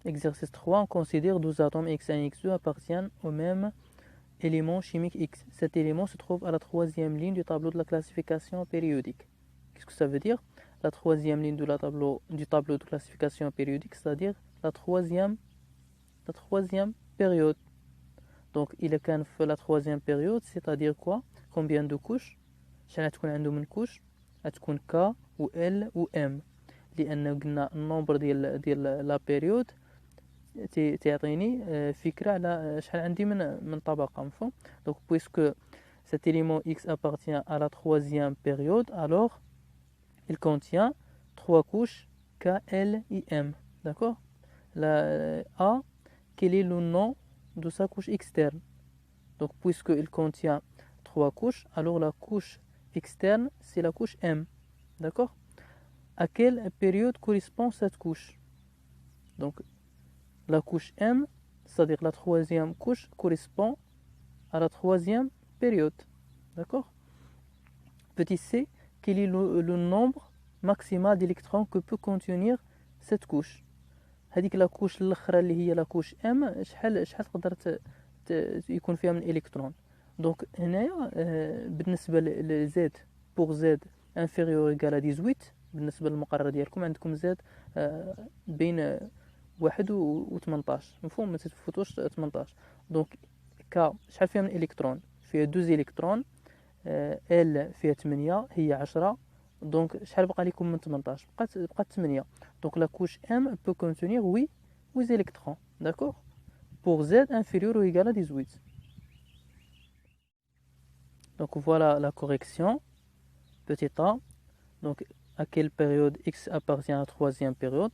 Exercice 3, on considère 12 atomes X1 et X2 appartiennent au même élément chimique X. Cet élément se trouve à la troisième ligne du tableau de la classification périodique. Qu'est-ce que ça veut dire? La troisième ligne du tableau de classification périodique, c'est-à-dire la troisième période. Donc, il est qu'un fait la troisième période, c'est-à-dire quoi? Combien de couches? شحال تكون عنده من couches? تكون K ou L ou M. لأن قلنا النمبر ديال لا بيريود تعطيني فكرة على شحال عندي من طبقة مفهوم. Donc puisque cet élément X appartient à la troisième période, alors il contient trois couches K, L et M. D'accord? La A, quel est le nom de sa couche externe? Donc puisqu'il contient trois couches, alors la couche externe c'est la couche M. D'accord? À quelle période correspond cette couche? Donc la couche M, c'est-à-dire la troisième couche, correspond à la troisième période. D'accord? Petit c, quel est le nombre maximal d'électrons que peut contenir cette couche? هذيك لا كوش الاخرى اللي هي لا كوش ام شحال تقدر يكون فيها من الكترون. دونك هنايا بالنسبه لزد بوغ زد انفيريور ايكال 18 بالنسبه للمقرر ديالكم عندكم زد بين 1 و 18 مفهوم ما تتفوتوش 18. دونك ك شحال فيها من الكترون؟ فيها 12 الكترون. ال فيها 8 هي 10. دونك شحال بقى لكم من 18؟ بقات 8. دونك لا couche M peut contenir 8 électrons. D'accord? Pour Z inférieur ou égal à 18. Donc voilà la correction. Petit a. Donc à quelle période X appartient à la troisième période?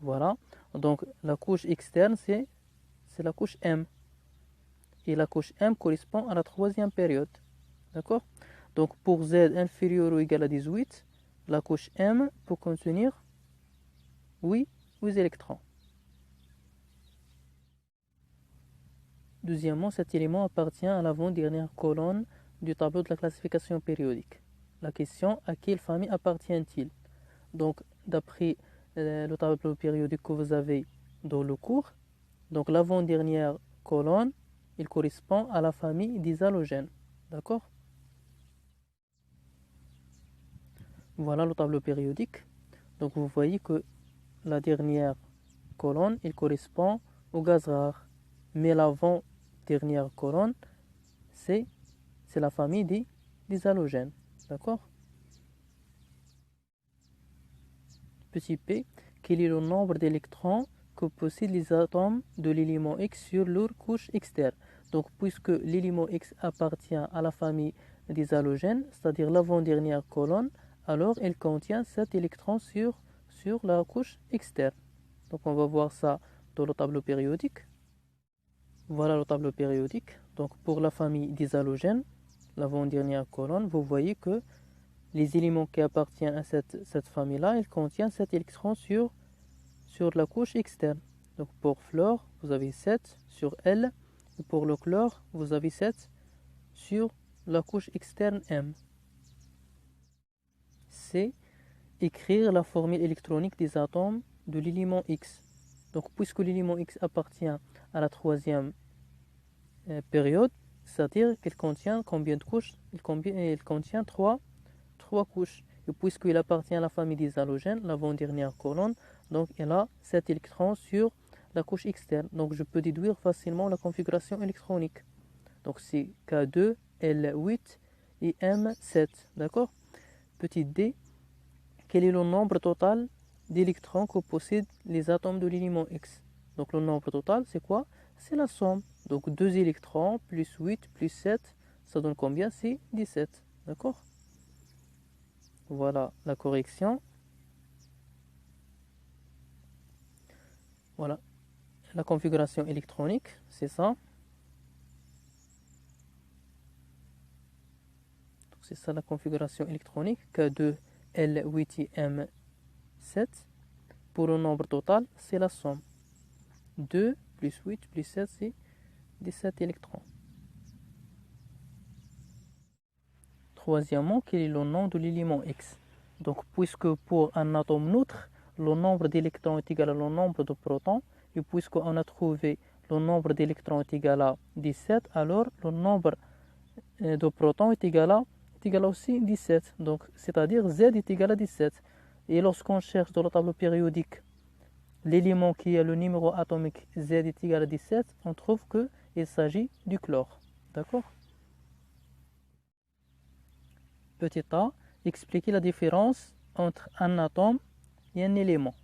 Voilà. Donc la couche externe c'est la couche M. Et la couche M correspond à la troisième période. D'accord? Donc pour Z inférieur ou égal à 18, la couche M peut contenir 8 électrons. Deuxièmement, cet élément appartient à l'avant-dernière colonne du tableau de la classification périodique. La question, à quelle famille appartient-il? Donc d'après le tableau périodique que vous avez dans le cours, donc l'avant-dernière colonne, il correspond à la famille des halogènes. D'accord? Voilà le tableau périodique. Donc vous voyez que la dernière colonne, il correspond au gaz rare. Mais l'avant-dernière colonne, c'est la famille des halogènes. D'accord? Petit p, quel est le nombre d'électrons que possèdent les atomes de l'élément X sur leur couche externe? Donc puisque l'élément X appartient à la famille des halogènes, c'est-à-dire l'avant-dernière colonne, alors elle contient 7 électrons sur la couche externe. Donc on va voir ça dans le tableau périodique. Voilà le tableau périodique. Donc pour la famille des halogènes, l'avant-dernière colonne, vous voyez que les éléments qui appartiennent à cette famille-là, ils contiennent 7 électrons sur la couche externe. Donc pour fluor, vous avez 7 sur L. Et pour le chlore, vous avez 7 sur la couche externe M. C. Écrire la formule électronique des atomes de l'élément X. Donc puisque l'élément X appartient à la troisième période, c'est-à-dire qu'il contient combien de couches? Il contient 3 couches. Et puisqu'il appartient à la famille des halogènes, l'avant-dernière colonne, donc elle a 7 électrons sur la couche externe. Donc je peux déduire facilement la configuration électronique. Donc c'est K2, L8 et M7. D'accord? Petit d, quel est le nombre total d'électrons que possèdent les atomes de l'élément X? Donc le nombre total, c'est quoi? C'est la somme. Donc 2 électrons plus 8 plus 7, ça donne combien? C'est 17. D'accord? Voilà la correction. Voilà la configuration électronique, c'est ça. C'est ça la configuration électronique. K2, L8 et M7. Pour le nombre total, c'est la somme. 2 plus 8 plus 7, c'est 17 électrons. Troisièmement, quel est le nom de l'élément X? Donc, puisque pour un atome neutre, le nombre d'électrons est égal à le nombre de protons. Et puisqu'on a trouvé le nombre d'électrons est égal à 17, alors le nombre de protons est égal à aussi 17. Donc, c'est-à-dire Z est égal à 17. Et lorsqu'on cherche dans le tableau périodique l'élément qui a le numéro atomique Z est égal à 17, on trouve qu'il s'agit du chlore. D'accord? Petit a, expliquer la différence entre un atome et un élément.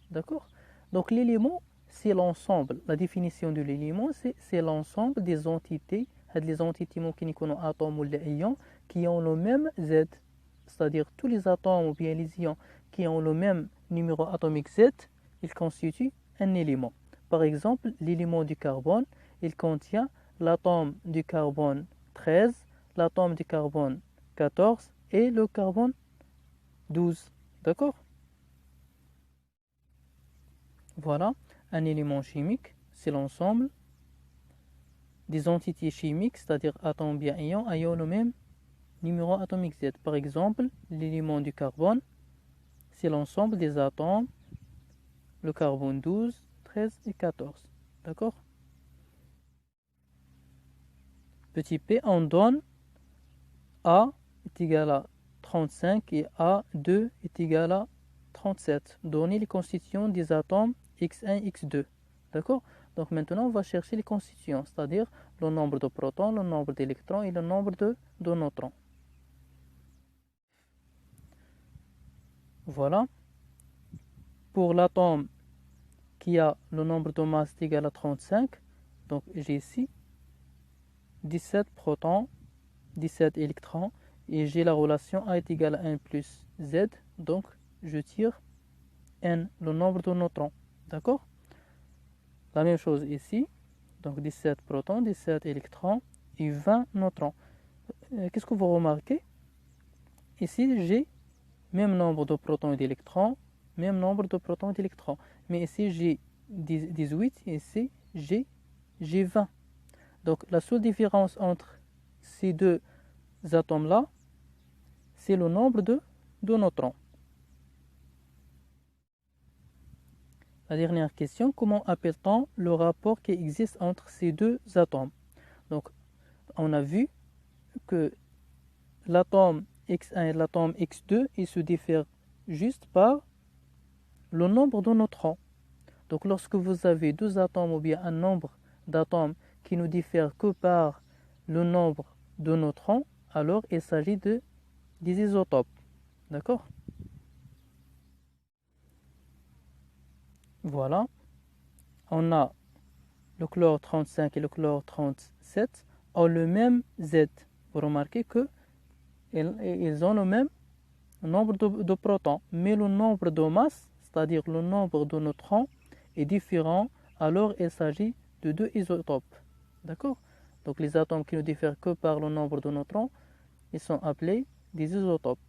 D'accord? Donc l'élément, c'est l'ensemble. La définition de l'élément, c'est l'ensemble des entités, les entités qui sont atomes ou les ions, qui ont le même Z. C'est-à-dire tous les atomes ou bien les ions qui ont le même numéro atomique Z, ils constituent un élément. Par exemple, l'élément du carbone, il contient l'atome du carbone 13, l'atome du carbone 14 et le carbone 12. D'accord? Voilà, un élément chimique, c'est l'ensemble des entités chimiques, c'est-à-dire atomes bien ions, ayant le même numéro atomique Z. Par exemple, l'élément du carbone, c'est l'ensemble des atomes, le carbone 12, 13 et 14. D'accord? Petit p, on donne A est égal à 35 et A2 est égal à 37. Donner les constituants des atomes X1 et X2. D'accord? Donc maintenant, on va chercher les constituants, c'est-à-dire le nombre de protons, le nombre d'électrons et le nombre de neutrons. Voilà. Pour l'atome qui a le nombre de masse égal à 35, donc j'ai ici 17 protons, 17 électrons, et j'ai la relation A est égal à 1 plus Z, donc je tire N, le nombre de neutrons. D'accord? La même chose ici, donc 17 protons, 17 électrons et 20 neutrons. Qu'est-ce que vous remarquez? Ici, j'ai même nombre de protons et d'électrons, même nombre de protons et d'électrons. Mais ici, j'ai 18 et ici, j'ai 20. Donc, la seule différence entre ces deux atomes-là, c'est le nombre de neutrons. La dernière question, comment appelle-t-on le rapport qui existe entre ces deux atomes? Donc, on a vu que l'atome X1 et l'atome X2, ils se diffèrent juste par le nombre de neutrons. Donc, lorsque vous avez deux atomes ou bien un nombre d'atomes qui ne diffèrent que par le nombre de neutrons, alors il s'agit des isotopes. D'accord? Voilà. On a le chlore 35 et le chlore 37 ont le même Z. Vous remarquez qu'ils ont le même nombre de protons, mais le nombre de masse, c'est-à-dire le nombre de neutrons, est différent, alors il s'agit de deux isotopes. D'accord? Donc les atomes qui ne diffèrent que par le nombre de neutrons, ils sont appelés des isotopes.